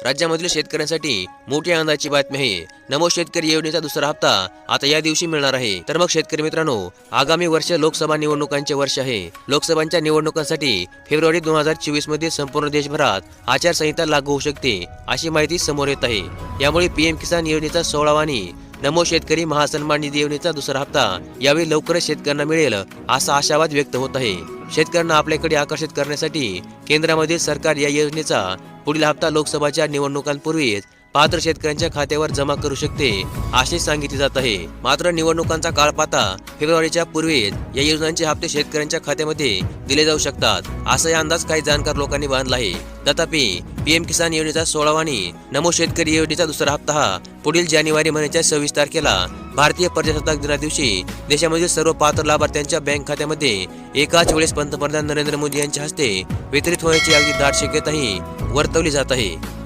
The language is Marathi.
राज्यामधील शेतकऱ्यांसाठी मोठी आनंदाची बातमी आहे। नमो शेतकरी योजनेचा दुसरा हप्ता आता या दिवशी मिळणार आहे। तर मग शेतकरी मित्रांनो, आगामी वर्ष लोकसभा निवडणुकांचे वर्ष आहे। लोकसभांच्या निवडणुकांसाठी फेब्रुवारी 2024 मध्ये संपूर्ण देशभरात आचारसंहिता लागू होऊ शकते, अशी माहिती समोर येत आहे। यामुळे पीएम किसान योजनेचा 16वा आणि नमो शेतकरी महासन्मान निधी योजनेचा दुसरा हप्ता यावेळी लवकरच शेतकऱ्यांना मिळेल, असा आशावाद व्यक्त होत आहे। शेतकऱ्यांना आपल्याकडे आकर्षित करण्यासाठी केंद्रामधील सरकार या योजनेचा पुढील हप्ता लोकसभाच्या निवडणुकांपूर्वीच पात्र शेतकऱ्यांच्या खात्यावर जमा करू शकते, असे सांगितले जात आहे। मात्र निवडणुकांचा काळ पाहता फेब्रुवारीच्या पूर्वीच या योजनांचे हप्ते शेतकऱ्यांच्या खात्यामध्ये दिले जाऊ शकतात, असा अंदाज काही जाणकार लोकांनी बांधला आहे। तथापि पीएम किसान योजनेचा 16वा आणि नमो शेतकरी योजनेचा दुसरा हप्ता हा पुढील जानेवारी महिन्याच्या 26 तारखेला भारतीय प्रजासत्ताक दिना दिवशी देशामधील सर्व पात्र लाभार्थ्यांच्या बँक खात्यामध्ये एकाच वेळेस पंतप्रधान नरेंद्र मोदी यांच्या हस्ते वितरित होण्याची अगदी दाट शक्यताही वर्तवली जात आहे।